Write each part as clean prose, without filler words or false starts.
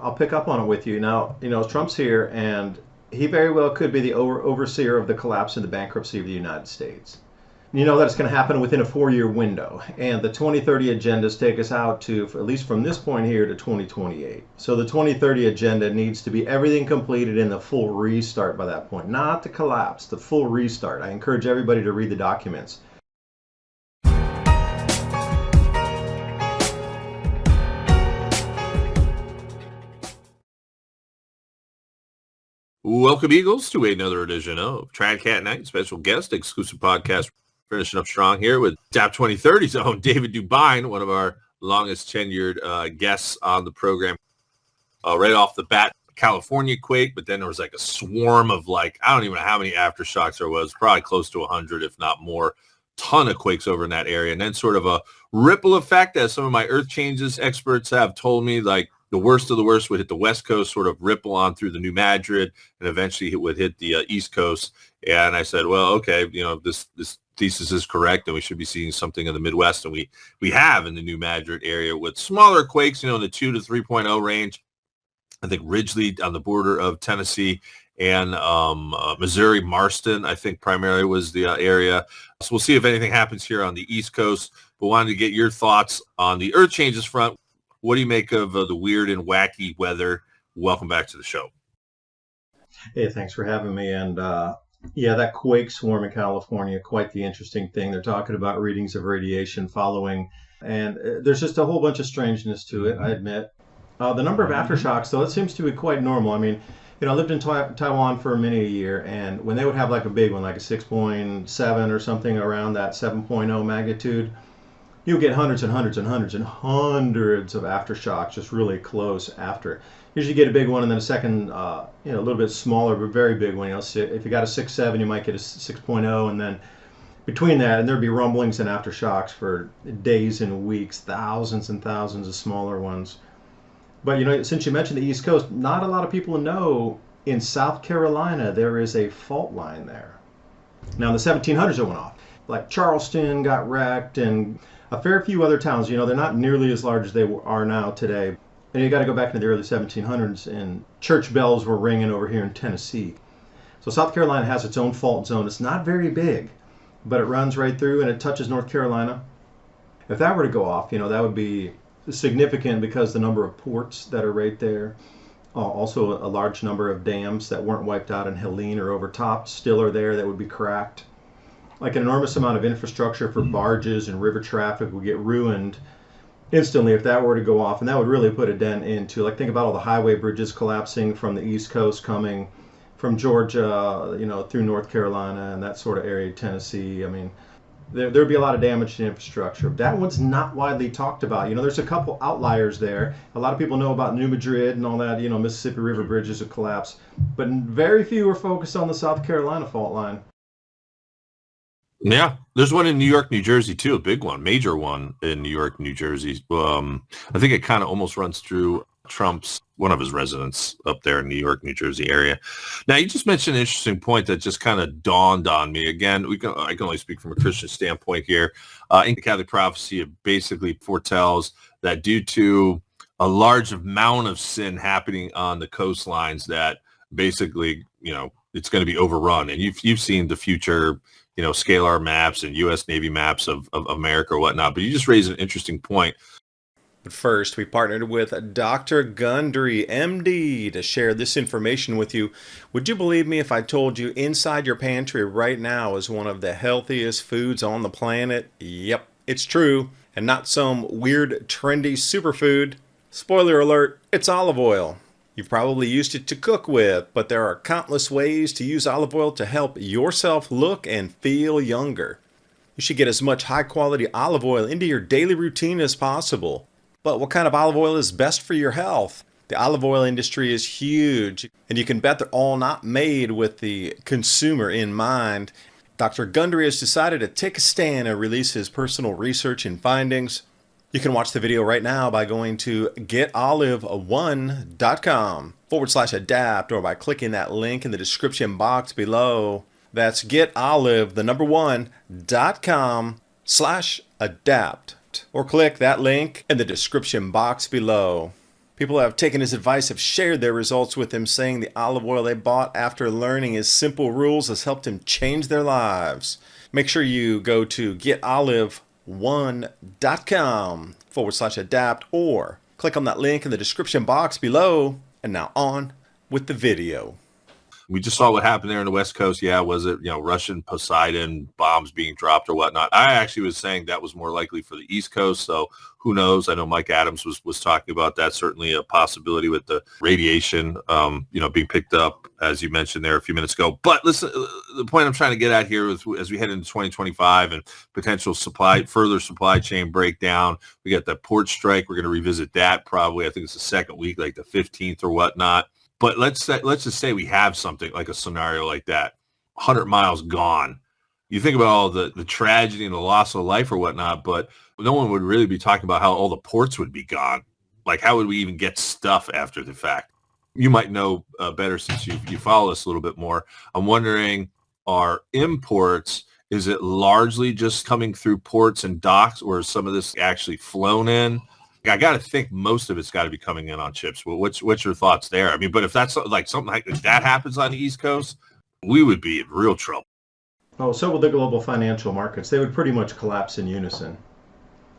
I'll pick up on it with you. Now, Trump's here, and he very well could be the overseer of the collapse and the bankruptcy of the United States. You know that it's going to happen within a 4-year window, and the 2030 agendas take us out to, at least from this point here, to 2028. So the 2030 agenda needs to be everything completed in the full restart by that point, not the collapse, the full restart. I encourage everybody to read the documents. Welcome, Eagles, to another edition of Tradcat Night, special guest, exclusive podcast. Finishing up strong here with DAP 2030's own David Dubine, one of our longest tenured guests on the program. Right off the bat, California quake, but then there was like a swarm of I don't even know how many aftershocks there was, probably close to 100, if not more. Ton of quakes over in that area. And then sort of a ripple effect, as some of my earth changes experts have told me, the worst of the worst would hit the West Coast, sort of ripple on through the New Madrid, and eventually it would hit the East Coast. And I said, well, okay, this thesis is correct, and we should be seeing something in the Midwest. And we have in the New Madrid area with smaller quakes, in the 2 to 3.0 range. I think Ridgely on the border of Tennessee and Missouri, Marston, I think primarily was the area. So we'll see if anything happens here on the East Coast. But wanted to get your thoughts on the earth changes front. What do you make of the weird and wacky weather? Welcome back to the show. Hey, thanks for having me. And that quake swarm in California, quite the interesting thing. They're talking about readings of radiation following, and there's just a whole bunch of strangeness to it, I admit. The number of aftershocks, though, it seems to be quite normal. I mean, I lived in Taiwan for many a year, and when they would have a big one, like a 6.7 or something around that 7.0 magnitude, you get hundreds and hundreds and hundreds and hundreds of aftershocks just really close after. Usually you get a big one and then a second, a little bit smaller but very big one. If you got a 6.7, you might get a 6.0, and then between that, and there'd be rumblings and aftershocks for days and weeks, thousands and thousands of smaller ones. But since you mentioned the East Coast, not a lot of people know in South Carolina there is a fault line there. Now in the 1700s it went off. Like Charleston got wrecked, and a fair few other towns. They're not nearly as large as they are now today. And you got to go back into the early 1700s, and church bells were ringing over here in Tennessee. So South Carolina has its own fault zone. It's not very big, but it runs right through and it touches North Carolina. If that were to go off, that would be significant because the number of ports that are right there. Also a large number of dams that weren't wiped out in Helene or overtopped still are there that would be cracked. Like an enormous amount of infrastructure for barges and river traffic would get ruined instantly if that were to go off, and that would really put a dent into, think about all the highway bridges collapsing from the East Coast coming from Georgia, through North Carolina and that sort of area, Tennessee. I mean, there'd be a lot of damage to infrastructure. That one's not widely talked about. There's a couple outliers there. A lot of people know about New Madrid and all that, Mississippi River bridges have collapsed, but very few are focused on the South Carolina fault line. Yeah, there's one in New York, New Jersey, too, a big one, major one in New York, New Jersey. I think it kind of almost runs through one of his residents up there in New York, New Jersey area. Now, you just mentioned an interesting point that just kind of dawned on me. Again, I can only speak from a Christian standpoint here. In the Catholic prophecy, it basically foretells that due to a large amount of sin happening on the coastlines, that basically, it's going to be overrun. And you've seen the future scalar maps and U.S. Navy maps of America or whatnot. But you just raised an interesting point. But first, we partnered with Dr. Gundry, MD, to share this information with you. Would you believe me if I told you inside your pantry right now is one of the healthiest foods on the planet? Yep, it's true. And not some weird, trendy superfood. Spoiler alert, it's olive oil. You've probably used it to cook with, but there are countless ways to use olive oil to help yourself look and feel younger. You should get as much high-quality olive oil into your daily routine as possible. But what kind of olive oil is best for your health? The olive oil industry is huge, and you can bet they're all not made with the consumer in mind. Dr. Gundry has decided to take a stand and release his personal research and findings. You can watch the video right now by going to getolive1.com/adapt or by clicking that link in the description box below. That's getolive1.com/adapt or click that link in the description box below. People who have taken his advice have shared their results with him, saying the olive oil they bought after learning his simple rules has helped him change their lives. Make sure you go to getolive1.com/adapt or click on that link in the description box below. And now on with the video. We just saw what happened there on the West Coast. Yeah, was it, Russian Poseidon bombs being dropped or whatnot? I actually was saying that was more likely for the East Coast, so who knows? I know Mike Adams was talking about that. Certainly a possibility with the radiation, being picked up, as you mentioned there a few minutes ago. But listen, the point I'm trying to get at here is as we head into 2025 and potential further supply chain breakdown, we got the port strike. We're going to revisit that probably. I think it's the second week, like the 15th or whatnot. But let's just say we have something like a scenario like that, 100 miles gone. You think about all the tragedy and the loss of life or whatnot, but no one would really be talking about how all the ports would be gone. Like, how would we even get stuff after the fact? You might know better since you follow us a little bit more. I'm wondering, are imports, is it largely just coming through ports and docks, or is some of this actually flown in? I got to think most of it's got to be coming in on ships. Well, what's your thoughts there? I mean, but if that's like something like that happens on the East Coast, we would be in real trouble. Oh, so would the global financial markets. They would pretty much collapse in unison.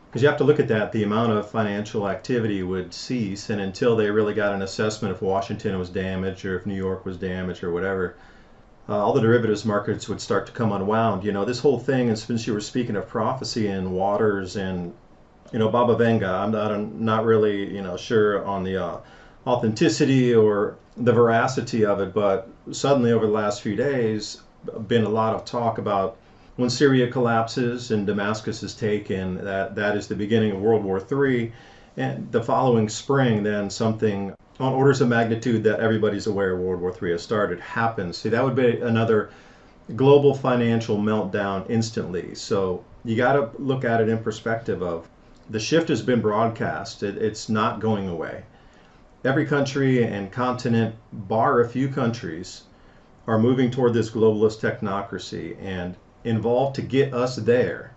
Because you have to look at that. The amount of financial activity would cease, and until they really got an assessment if Washington was damaged or if New York was damaged or whatever, all the derivatives markets would start to come unwound. This whole thing, and since you were speaking of prophecy and waters and Baba Vanga, I'm not really, sure on the authenticity or the veracity of it, but suddenly over the last few days, been a lot of talk about when Syria collapses and Damascus is taken, that is the beginning of World War III, and the following spring, then something on orders of magnitude that everybody's aware World War III has started happens. See, that would be another global financial meltdown instantly. So you got to look at it in perspective of, the shift has been broadcast. It's not going away. Every country and continent, bar a few countries, are moving toward this globalist technocracy, and involved to get us there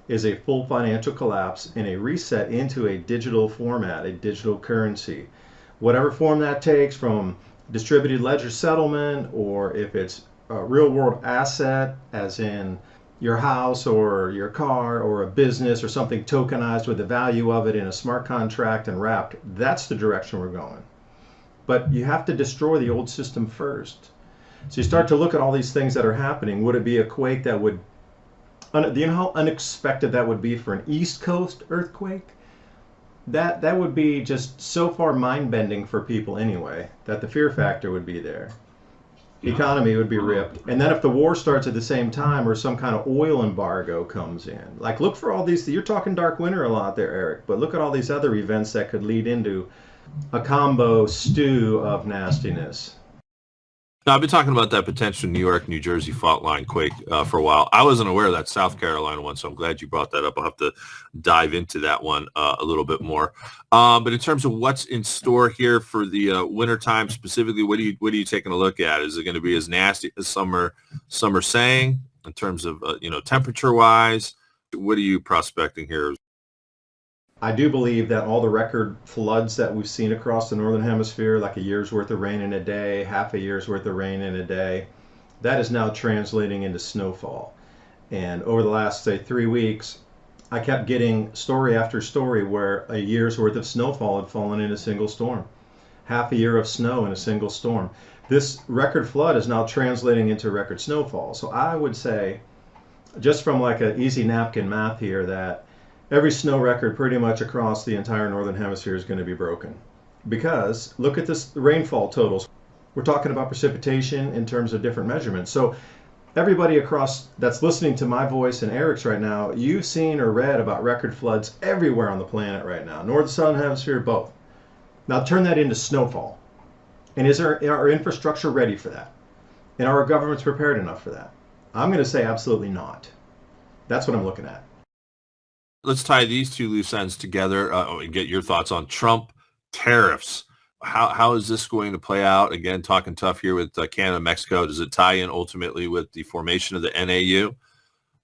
is a full financial collapse and a reset into a digital format, a digital currency. Whatever form that takes, from distributed ledger settlement, or if it's a real world asset, as in your house or your car or a business or something tokenized with the value of it in a smart contract and wrapped, that's the direction we're going. But you have to destroy the old system first. So you start to look at all these things that are happening. Would it be a quake that would, do you know how unexpected that would be for an East Coast earthquake? That would be just so far mind-bending for people anyway, that the fear factor would be there. The economy would be ripped. And then if the war starts at the same time, or some kind of oil embargo comes in, like, look for all these, you're talking dark winter a lot there, Eric, but look at all these other events that could lead into a combo stew of nastiness. Now, I've been talking about that potential New York, New Jersey fault line quake for a while. I wasn't aware of that South Carolina one, so I'm glad you brought that up. I'll have to dive into that one a little bit more. But in terms of what's in store here for the wintertime specifically, what are you taking a look at? Is it going to be as nasty as some are saying in terms of temperature wise? What are you prospecting here? I do believe that all the record floods that we've seen across the Northern Hemisphere, like a year's worth of rain in a day, half a year's worth of rain in a day, that is now translating into snowfall. And over the last, say, 3 weeks, I kept getting story after story where a year's worth of snowfall had fallen in a single storm. Half a year of snow in a single storm. This record flood is now translating into record snowfall. So I would say, just from like an easy napkin math here, that every snow record pretty much across the entire Northern Hemisphere is going to be broken. Because look at this rainfall totals. We're talking about precipitation in terms of different measurements. So everybody across that's listening to my voice and Eric's right now, you've seen or read about record floods everywhere on the planet right now. North, Southern Hemisphere, both. Now turn that into snowfall. And is our infrastructure ready for that? And are our governments prepared enough for that? I'm going to say absolutely not. That's what I'm looking at. Let's tie these two loose ends together and get your thoughts on Trump tariffs. How is this going to play out? Again, talking tough here with Canada and Mexico. Does it tie in ultimately with the formation of the NAU,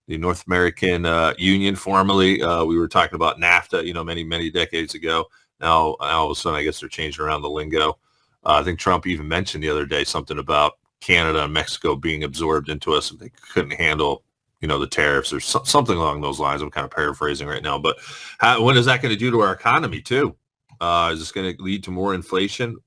the North American Union? Formerly, we were talking about NAFTA, many decades ago. Now all of a sudden, I guess they're changing around the lingo. I think Trump even mentioned the other day something about Canada and Mexico being absorbed into us and they couldn't handle, the tariffs or something along those lines. I'm kind of paraphrasing right now, but what is that going to do to our economy too? Is this going to lead to more inflation?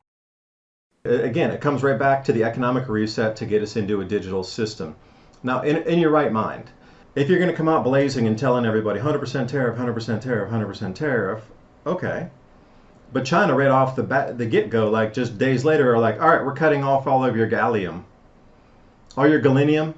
Again, it comes right back to the economic reset to get us into a digital system. Now, in your right mind, if you're going to come out blazing and telling everybody 100% tariff, 100% tariff, 100% tariff, okay. But China right off the get-go, like just days later, are like, all right, we're cutting off all of your gallium, all your galenium,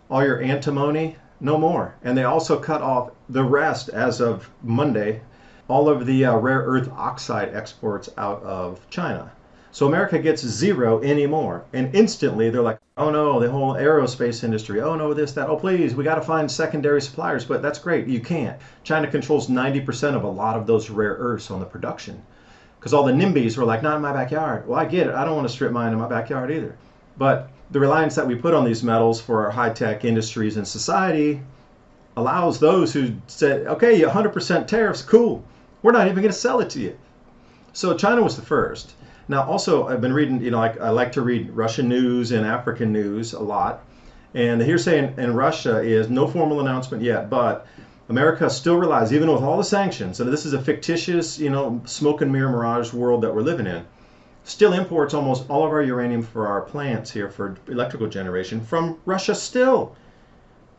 all your antimony, no more. And they also cut off the rest as of Monday, all of the rare earth oxide exports out of China. So America gets zero anymore. And instantly they're like, oh no, the whole aerospace industry, oh no, this, that, oh please, we got to find secondary suppliers. But that's great, you can't. China controls 90% of a lot of those rare earths on the production. Because all the NIMBYs were like, not in my backyard. Well, I get it. I don't want to strip mine in my backyard either. But the reliance that we put on these metals for our high-tech industries and society allows those who said, okay, 100% tariffs, cool. We're not even going to sell it to you. So China was the first. Now, also, I've been reading, I like to read Russian news and African news a lot. And the hearsay in Russia is no formal announcement yet, but America still relies, even with all the sanctions, and this is a fictitious, smoke and mirror mirage world that we're living in, still imports almost all of our uranium for our plants here for electrical generation from Russia still.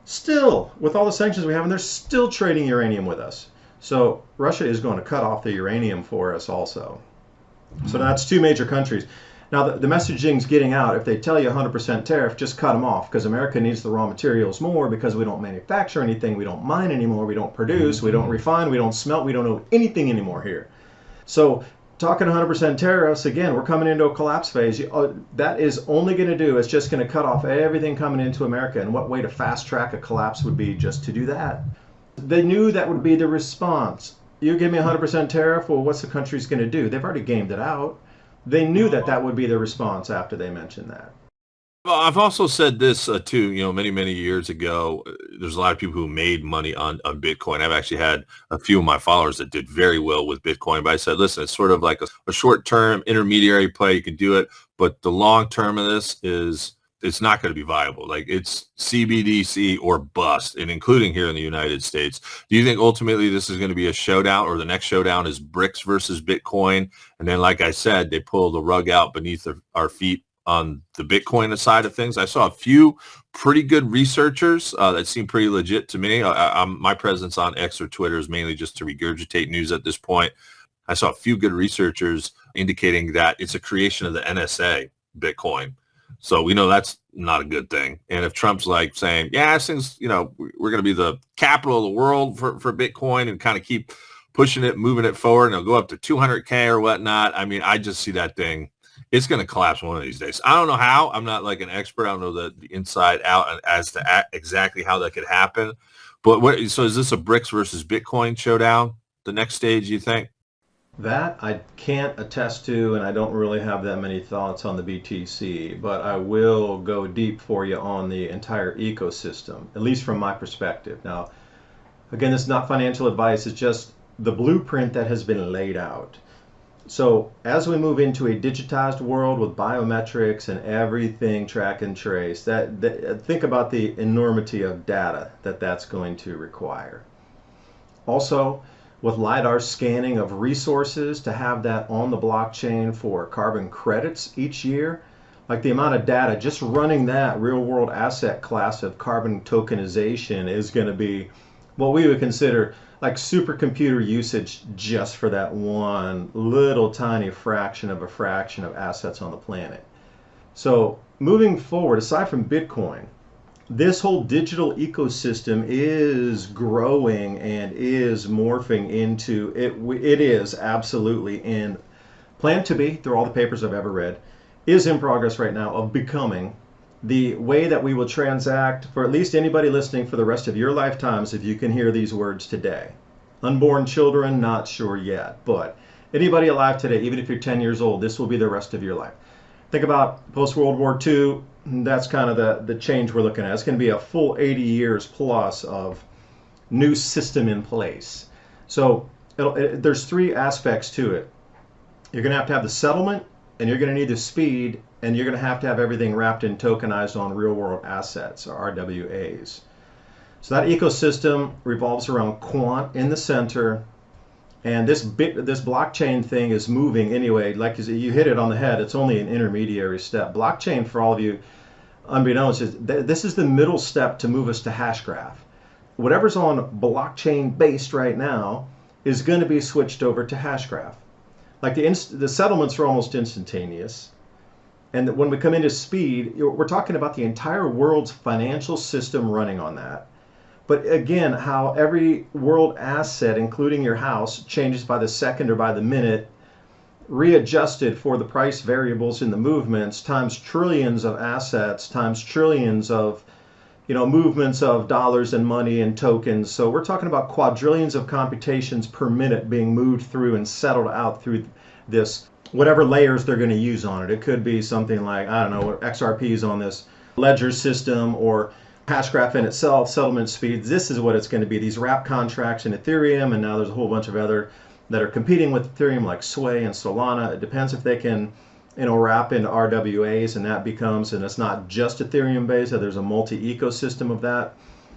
Still, with all the sanctions we have, and they're still trading uranium with us. So Russia is going to cut off the uranium for us also. So that's two major countries. Now, the messaging's getting out. If they tell you 100% tariff, just cut them off because America needs the raw materials more because we don't manufacture anything, we don't mine anymore, we don't produce, we don't refine, we don't smelt, we don't know anything anymore here. So talking 100% tariffs, again, we're coming into a collapse phase. That is only going to do, it's just going to cut off everything coming into America. And what way to fast track a collapse would be just to do that. They knew that would be the response. You give me 100% tariff, well, what's the country's going to do? They've already gamed it out. They knew that would be the response after they mentioned that. Well, I've also said this too, many, many years ago. There's a lot of people who made money on Bitcoin. I've actually had a few of my followers that did very well with Bitcoin. But I said, listen, it's sort of like a short-term intermediary play. You can do it. But the long term of this is it's not going to be viable. Like it's CBDC or bust, and including here in the United States. Do you think ultimately this is going to be a showdown, or the next showdown is BRICS versus Bitcoin? And then, like I said, they pull the rug out beneath our feet on the Bitcoin side of things. I saw a few pretty good researchers that seem pretty legit to me. My presence on X or Twitter is mainly just to regurgitate news at this point. I saw a few good researchers indicating that it's a creation of the NSA, Bitcoin. So we know that's not a good thing. And if Trump's like saying, yeah, since, we're going to be the capital of the world for Bitcoin and kind of keep pushing it, moving it forward, and it'll go up to 200K or whatnot. I mean, I just see that thing. It's going to collapse one of these days. I don't know how. I'm not like an expert. I don't know the inside out as to exactly how that could happen. But so is this a BRICS versus Bitcoin showdown, the next stage, you think? That I can't attest to, and I don't really have that many thoughts on the BTC, but I will go deep for you on the entire ecosystem, at least from my perspective. Now, again, this is not financial advice, it's just the blueprint that has been laid out. So as we move into a digitized world with biometrics and everything track and trace, think about the enormity of data that's going to require. Also, with LiDAR scanning of resources, to have that on the blockchain for carbon credits each year, like the amount of data, just running that real world asset class of carbon tokenization is going to be what we would consider like supercomputer usage just for that one little tiny fraction of assets on the planet. So moving forward, aside from Bitcoin, this whole digital ecosystem is growing and is morphing into it is absolutely in plan to be, through all the papers I've ever read, is in progress right now of becoming the way that we will transact for at least anybody listening for the rest of your lifetimes, if you can hear these words today. Unborn children, not sure yet, but anybody alive today, even if you're 10 years old, this will be the rest of your life. Think about post-World War II. That's kind of the change we're looking at. It's going to be a full 80 years plus of new system in place. So There's three aspects to it. You're going to have the settlement, and you're going to need the speed, and you're going to have everything wrapped in tokenized on real world assets, or RWAs. So that ecosystem revolves around Quant in the center, and this blockchain thing is moving anyway. Like you hit it on the head, it's only an intermediary step. Blockchain, for all of you unbeknownst, this is the middle step to move us to Hashgraph. Whatever's on blockchain based right now is going to be switched over to Hashgraph. Like the settlements are almost instantaneous. And when we come into speed, we're talking about the entire world's financial system running on that. But again, how every world asset, including your house, changes by the second or by the minute, readjusted for the price variables in the movements, times trillions of assets, times trillions of movements of dollars and money and tokens. So we're talking about quadrillions of computations per minute being moved through and settled out through this, whatever layers they're going to use on it. It could be something like, I don't know, XRPs on this ledger system, or Hashgraph in itself, settlement speeds. This is what it's going to be, these wrap contracts in Ethereum, and now there's a whole bunch of other that are competing with Ethereum like Sway and Solana. It depends if they can wrap into RWAs, and that becomes, and it's not just Ethereum based, there's a multi-ecosystem of that,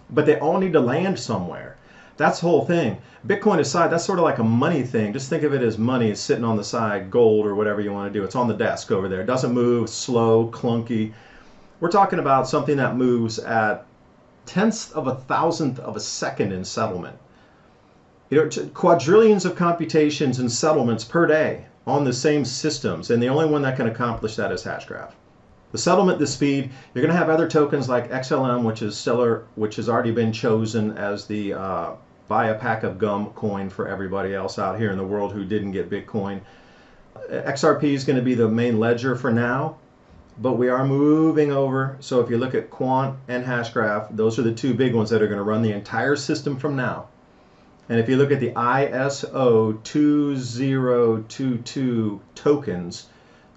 but they all need to land somewhere. That's the whole thing. Bitcoin aside, that's sort of like a money thing. Just think of it as money sitting on the side, gold or whatever you want to do. It's on the desk over there. It doesn't move, slow, clunky. We're talking about something that moves at tenths of a thousandth of a second in settlement. Quadrillions of computations and settlements per day on the same systems, and the only one that can accomplish that is Hashgraph. The settlement, the speed, you're going to have other tokens like XLM, which is Stellar, which has already been chosen as the buy a pack of gum coin for everybody else out here in the world who didn't get Bitcoin. XRP is going to be the main ledger for now, but we are moving over. So if you look at Quant and Hashgraph, those are the two big ones that are going to run the entire system from now. And if you look at the ISO 2022 tokens,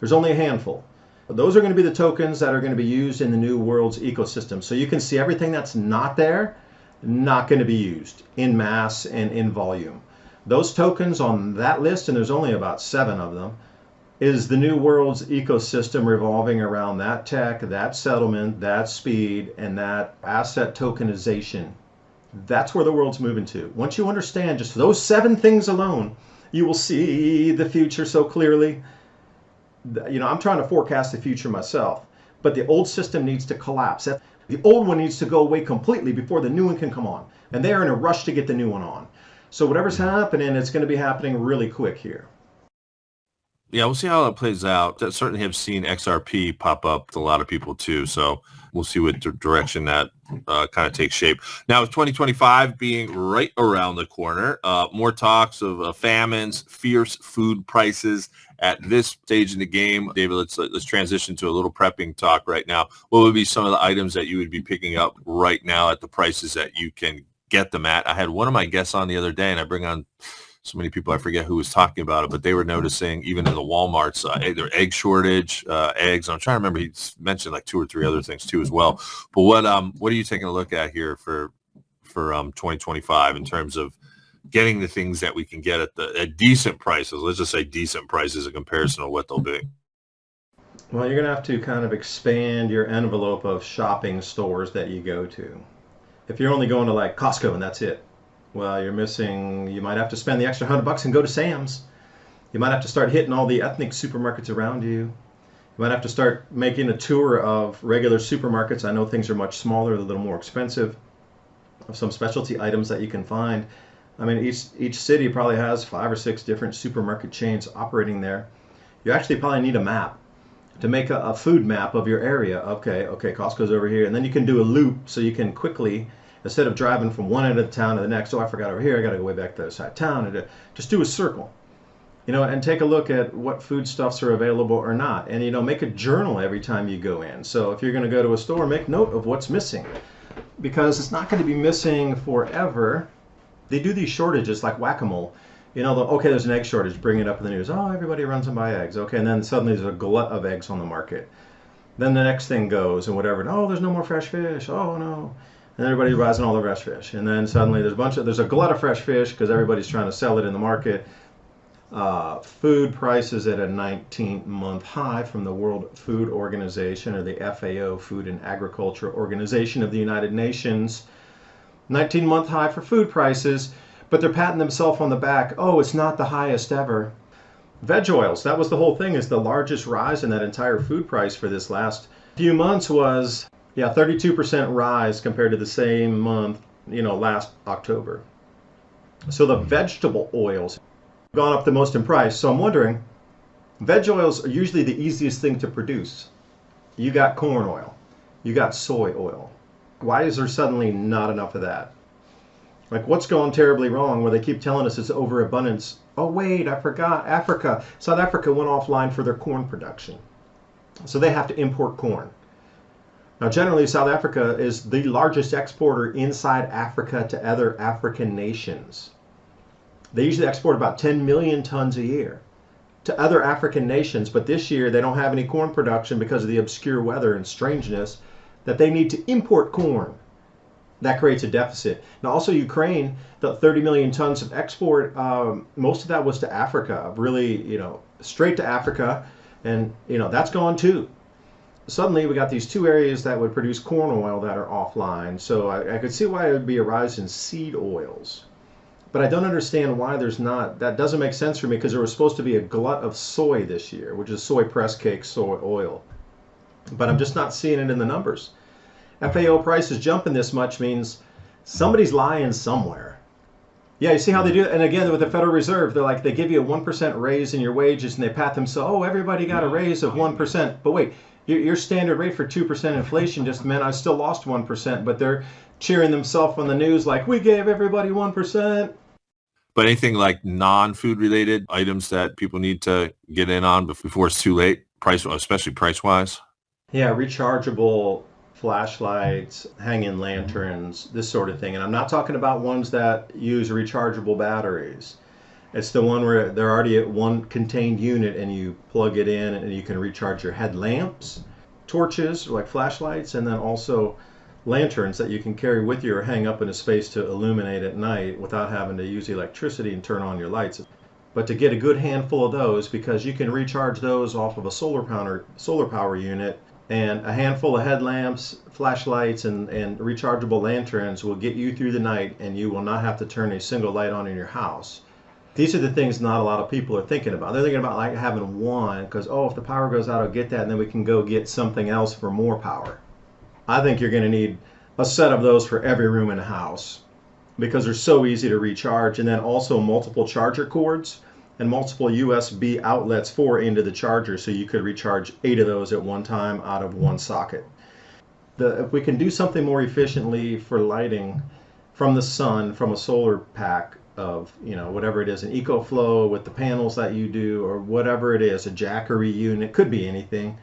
there's only a handful. Those are going to be the tokens that are going to be used in the new world's ecosystem. So you can see everything that's not there, not going to be used in mass and in volume. Those tokens on that list, and there's only about 7 of them, is the new world's ecosystem revolving around that tech, that settlement, that speed, and that asset tokenization. That's where the world's moving to. Once you understand just those 7 things alone, you will see the future so clearly. I'm trying to forecast the future myself, but the old system needs to collapse. The old one needs to go away completely before the new one can come on. And they are in a rush to get the new one on. So whatever's happening, it's going to be happening really quick here. Yeah, we'll see how that plays out. I certainly have seen XRP pop up with a lot of people too. So we'll see what direction that kind of takes shape. Now, with 2025 being right around the corner, more talks of famines, fierce food prices at this stage in the game. David, let's transition to a little prepping talk right now. What would be some of the items that you would be picking up right now at the prices that you can get them at? I had one of my guests on the other day, and I bring on so many people, I forget who was talking about it, but they were noticing even in the Walmarts, their egg shortage, eggs. I'm trying to remember, he mentioned like 2 or 3 other things too as well. But what are you taking a look at here for 2025 in terms of getting the things that we can get at decent prices? Let's just say decent prices in comparison to what they'll be. Well, you're going to have to kind of expand your envelope of shopping stores that you go to. If you're only going to like Costco and that's it, well, you might have to spend the extra $100 and go to Sam's. You might have to start hitting all the ethnic supermarkets around you. You might have to start making a tour of regular supermarkets. I know things are much smaller, a little more expensive. Some specialty items that you can find. I mean, each city probably has 5 or 6 different supermarket chains operating there. You actually probably need a map to make a food map of your area. Okay, Costco's over here. And then you can do a loop so you can quickly, instead of driving from one end of the town to the next, I forgot over here, I got to go way back to the other side of town, and just do a circle, and take a look at what foodstuffs are available or not, and make a journal every time you go in. So if you're going to go to a store, make note of what's missing, because it's not going to be missing forever. They do these shortages like whack-a-mole. Okay, there's an egg shortage, bring it up in the news. Oh, everybody runs and buy eggs. Okay, and then suddenly there's a glut of eggs on the market. Then the next thing goes and whatever. Oh, there's no more fresh fish. Oh, no. and everybody buys all the fresh fish. And then suddenly there's a glut of fresh fish because everybody's trying to sell it in the market. Food prices at a 19-month high from the World Food Organization, or the FAO, Food and Agriculture Organization of the United Nations. 19-month high for food prices, but they're patting themselves on the back. Oh, it's not the highest ever. Veg oils, that was the whole thing, is the largest rise in that entire food price for this last few months was, 32% rise compared to the same month, last October. So the vegetable oils gone up the most in price. So I'm wondering, veg oils are usually the easiest thing to produce. You got corn oil, you got soy oil. Why is there suddenly not enough of that? Like, what's going terribly wrong where they keep telling us it's overabundance? Oh wait, I forgot, Africa. South Africa went offline for their corn production. So they have to import corn. Now generally South Africa is the largest exporter inside Africa to other African nations. They usually export about 10 million tons a year to other African nations, but this year they don't have any corn production because of the obscure weather and strangeness that they need to import corn. That creates a deficit. Now also Ukraine, the 30 million tons of export, most of that was to Africa, really, straight to Africa, and that's gone too. Suddenly we got these two areas that would produce corn oil that are offline, so I could see why it would be a rise in seed oils. But I don't understand why there's not. That doesn't make sense for me because there was supposed to be a glut of soy this year, which is soy press cake, soy oil. But I'm just not seeing it in the numbers. FAO prices jumping this much means somebody's lying somewhere. Yeah, you see how they do it? And again, with the Federal Reserve, they give you a 1% raise in your wages and they pat themselves, oh, everybody got a raise of 1%. But wait, your standard rate for 2% inflation just meant I still lost 1%, but they're cheering themselves on the news like, we gave everybody 1%. But anything like non-food related items that people need to get in on before it's too late, especially price-wise? Yeah, rechargeable flashlights, hanging lanterns, this sort of thing. And I'm not talking about ones that use rechargeable batteries. It's the one where they're already at one contained unit and you plug it in and you can recharge your headlamps, torches like flashlights, and then also lanterns that you can carry with you or hang up in a space to illuminate at night without having to use electricity and turn on your lights. But to get a good handful of those, because you can recharge those off of a solar power unit, and a handful of headlamps, flashlights, and rechargeable lanterns will get you through the night, and you will not have to turn a single light on in your house. These are the things not a lot of people are thinking about. They're thinking about like having one, because, if the power goes out, I'll get that, and then we can go get something else for more power. I think you're going to need a set of those for every room in the house because they're so easy to recharge, and then also multiple charger cords and multiple USB outlets into the charger, so you could recharge 8 of those at one time out of one socket. If we can do something more efficiently for lighting from the sun, from a solar pack of, whatever it is, an EcoFlow with the panels that you do, or whatever it is, a Jackery unit, could be anything.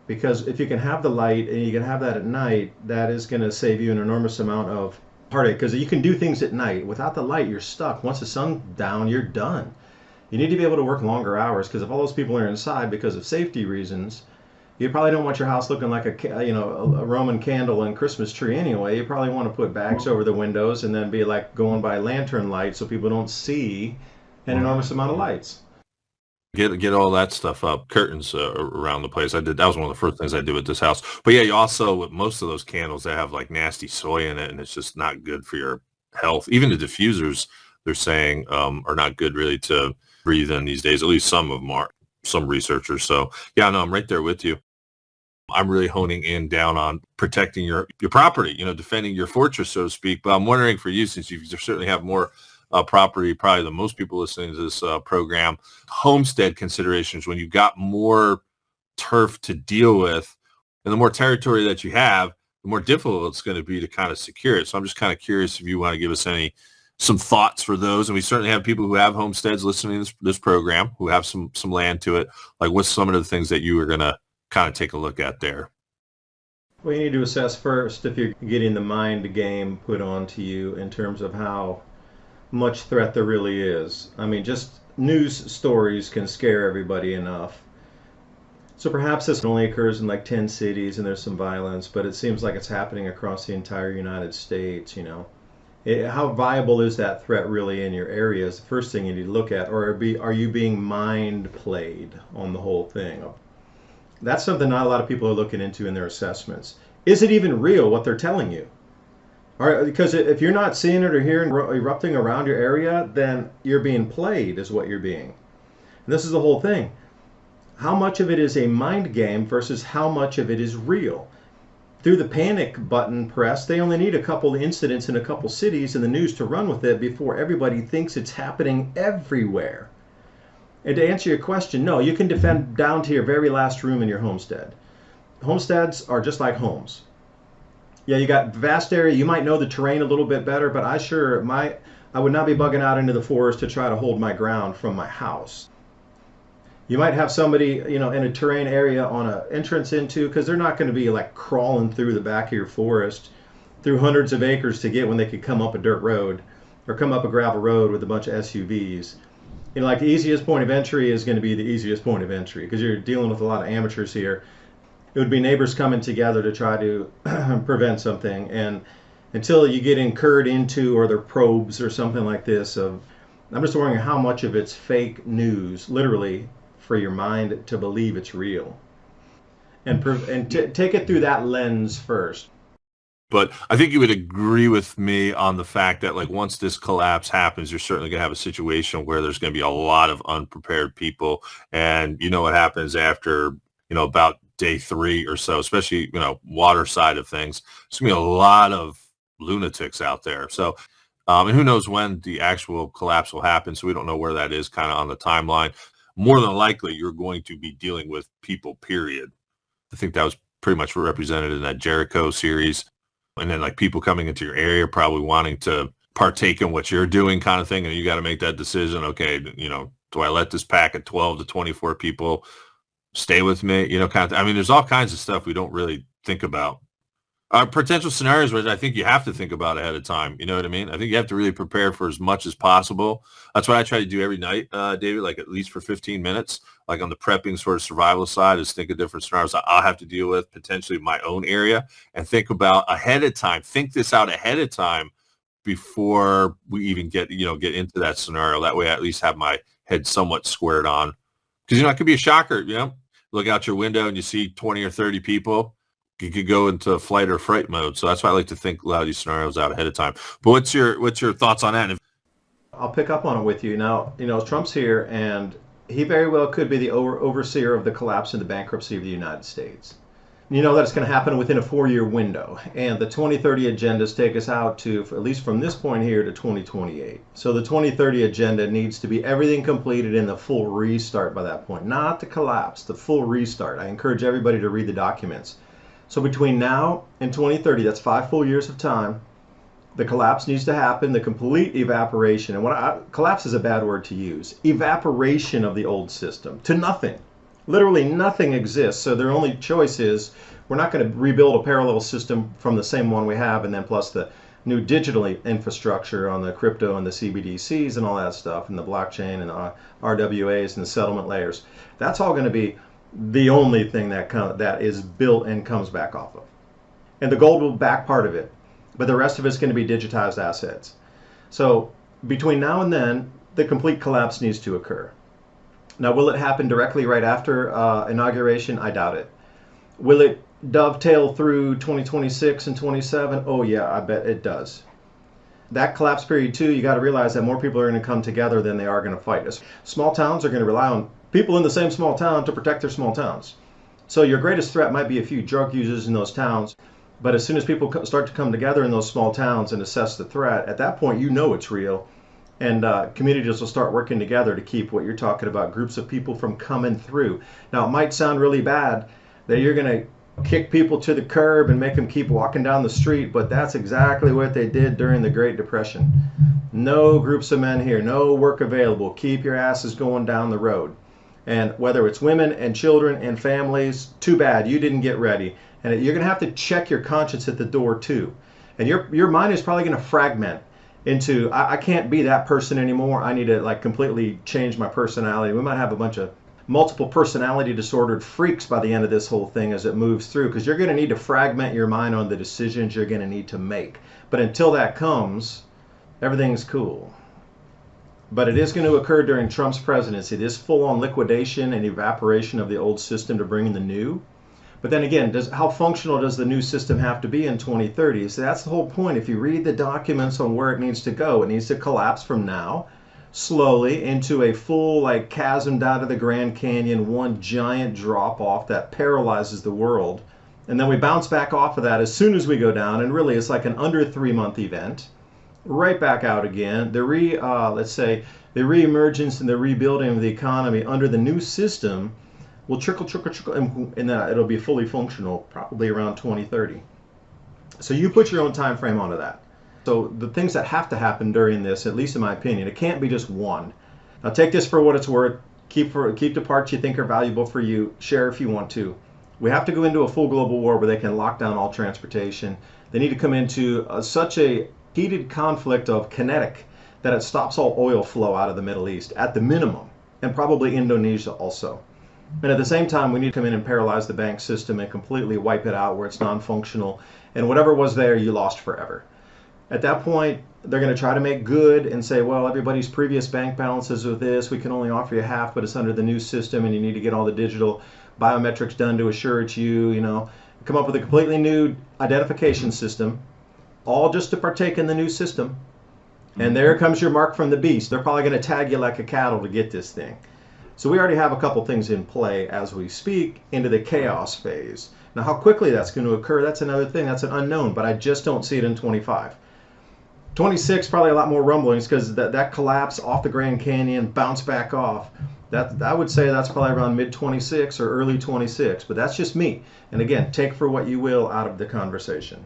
Because if you can have the light and you can have that at night, that is going to save you an enormous amount of heartache. Because you can do things at night. Without the light, you're stuck. Once the sun's down, you're done. You need to be able to work longer hours, because if all those people are inside because of safety reasons, you probably don't want your house looking like a Roman candle and Christmas tree anyway. You probably want to put bags over the windows and then be like going by lantern light so people don't see an enormous amount of lights. Get all that stuff up, curtains around the place. That was one of the first things I did with this house. But yeah, you also, with most of those candles, they have like nasty soy in it, and it's just not good for your health. Even the diffusers, they're saying, are not good really to breathe in these days. At least some of them are, some researchers. So yeah, no, I'm right there with you. I'm really honing in down on protecting your property, defending your fortress, so to speak. But I'm wondering for you, since you certainly have more property probably than most people listening to this program, homestead considerations, when you've got more turf to deal with and the more territory that you have, the more difficult it's going to be to kind of secure it. So I'm just kind of curious if you want to give us some thoughts for those. And we certainly have people who have homesteads listening to this program who have some land to it. Like, what's some of the things that you are going to kind of take a look at there? Well, you need to assess first if you're getting the mind game put onto you in terms of how much threat there really is. I mean, just news stories can scare everybody enough. So perhaps this only occurs in like 10 cities and there's some violence, but it seems like it's happening across the entire United States, you know. How viable is that threat really in your area is the first thing you need to look at, or are you being mind played on the whole thing? That's something not a lot of people are looking into in their assessments. Is it even real what they're telling you? Because if you're not seeing it or hearing erupting around your area, then you're being played is what you're being. And this is the whole thing. How much of it is a mind game versus how much of it is real? Through the panic button press, they only need a couple incidents in a couple cities in the news to run with it before everybody thinks it's happening everywhere. And to answer your question, no, you can defend down to your very last room in your homestead. Homesteads are just like homes. Yeah, you got vast area. You might know the terrain a little bit better, but I would not be bugging out into the forest to try to hold my ground from my house. You might have somebody, you know, in a terrain area on an entrance into, because they're not going to be like crawling through the back of your forest through hundreds of acres to get when they could come up a dirt road or come up a gravel road with a bunch of SUVs. You know, like the easiest point of entry is going to be the easiest point of entry because you're dealing with a lot of amateurs here. It would be neighbors coming together to try to prevent something, and until you get incurred into or their probes or something like this, I'm just wondering how much of it's fake news, literally, for your mind to believe it's real, and take it through that lens first. But I think you would agree with me on the fact that, like, once this collapse happens, you're certainly going to have a situation where there's going to be a lot of unprepared people, and you know what happens after, you know, about day 3 or so, especially, you know, water side of things. There's going to be a lot of lunatics out there. So, and who knows when the actual collapse will happen. So we don't know where that is kind of on the timeline. More than likely, you're going to be dealing with people, period. I think that was pretty much represented in that Jericho series. And then like people coming into your area, probably wanting to partake in what you're doing kind of thing. And you got to make that decision. Okay, you know, do I let this pack of 12 to 24 people stay with me, you know, kind of, I mean, there's all kinds of stuff we don't really think about. Potential scenarios where I think you have to think about ahead of time. You know what I mean? I think you have to really prepare for as much as possible. That's what I try to do every night, David, like at least for 15 minutes, like on the prepping sort of survival side, is think of different scenarios I'll have to deal with potentially in my own area and think about ahead of time, think this out ahead of time before we even get into that scenario. That way I at least have my head somewhat squared on. Because, you know, it could be a shocker, you know, look out your window and you see 20 or 30 people, you could go into flight or fright mode. So that's why I like to think a lot of these scenarios out ahead of time. But what's your thoughts on that? I'll pick up on it with you. Now, you know, Trump's here, and he very well could be the overseer of the collapse and the bankruptcy of the United States. You know that it's going to happen within a 4-year window, and the 2030 agendas take us out to, at least from this point here, to 2028. So the 2030 agenda needs to be everything completed in the full restart by that point, not the collapse, the full restart. I encourage everybody to read the documents. So between now and 2030, that's 5 full years of time, the collapse needs to happen, the complete evaporation, and collapse is a bad word to use, evaporation of the old system to nothing. Literally nothing exists, so their only choice is we're not going to rebuild a parallel system from the same one we have, and then plus the new digital infrastructure on the crypto and the CBDCs and all that stuff, and the blockchain and the RWAs and the settlement layers. That's all going to be the only thing that is built and comes back off of. And the gold will back part of it, but the rest of it's going to be digitized assets. So between now and then, the complete collapse needs to occur. Now, will it happen directly right after inauguration? I doubt it. Will it dovetail through 2026 and 27? Oh yeah, I bet it does. That collapse period too, you got to realize that more people are going to come together than they are going to fight. Small towns are going to rely on people in the same small town to protect their small towns. So your greatest threat might be a few drug users in those towns, but as soon as people start to come together in those small towns and assess the threat, at that point you know it's real. And communities will start working together to keep what you're talking about, groups of people from coming through. Now, it might sound really bad that you're going to kick people to the curb and make them keep walking down the street, but that's exactly what they did during the Great Depression. No groups of men here, no work available. Keep your asses going down the road. And whether it's women and children and families, too bad, you didn't get ready. And you're going to have to check your conscience at the door too. And your mind is probably going to fragment I can't be that person anymore. I need to like completely change my personality. We might have a bunch of multiple personality disordered freaks by the end of this whole thing as it moves through, because you're going to need to fragment your mind on the decisions you're going to need to make. But until that comes, everything's cool. But it is going to occur during Trump's presidency, this full-on liquidation and evaporation of the old system to bring in the new. But then again, how functional does the new system have to be in 2030? So that's the whole point. If you read the documents on where it needs to go, it needs to collapse from now slowly into a full like chasm down to the Grand Canyon, one giant drop off that paralyzes the world. And then we bounce back off of that as soon as we go down, and really it's like an under 3-month event. Right back out again. The reemergence and the rebuilding of the economy under the new system will trickle, and then it'll be fully functional probably around 2030. So you put your own time frame onto that. So the things that have to happen during this, at least in my opinion, it can't be just one. Now take this for what it's worth. Keep the parts you think are valuable for you. Share if you want to. We have to go into a full global war where they can lock down all transportation. They need to come into such a heated conflict of kinetic that it stops all oil flow out of the Middle East at the minimum, and probably Indonesia also. And at the same time, we need to come in and paralyze the bank system and completely wipe it out where it's non-functional, and whatever was there, you lost forever. At that point, they're going to try to make good and say, well, everybody's previous bank balances with this, we can only offer you half, but it's under the new system, and you need to get all the digital biometrics done to assure it's you, come up with a completely new identification system, all just to partake in the new system. And there comes your mark from the beast. They're probably going to tag you like a cattle to get this thing. So we already have a couple things in play as we speak into the chaos phase. Now, how quickly that's going to occur, that's another thing. That's an unknown, but I just don't see it in 25. 26, probably a lot more rumblings, because that collapse off the Grand Canyon, bounce back off, that I would say that's probably around mid-26 or early 26, but that's just me. And again, take for what you will out of the conversation.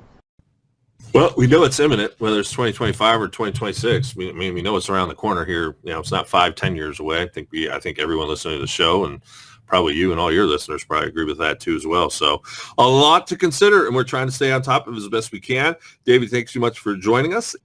Well, we know it's imminent, whether it's 2025 or 2026. We know it's around the corner here. It's not 5-10 years away. I think everyone listening to the show, and probably you and all your listeners probably agree with that too as well. So a lot to consider, and we're trying to stay on top of it as best we can. David, thanks so much for joining us.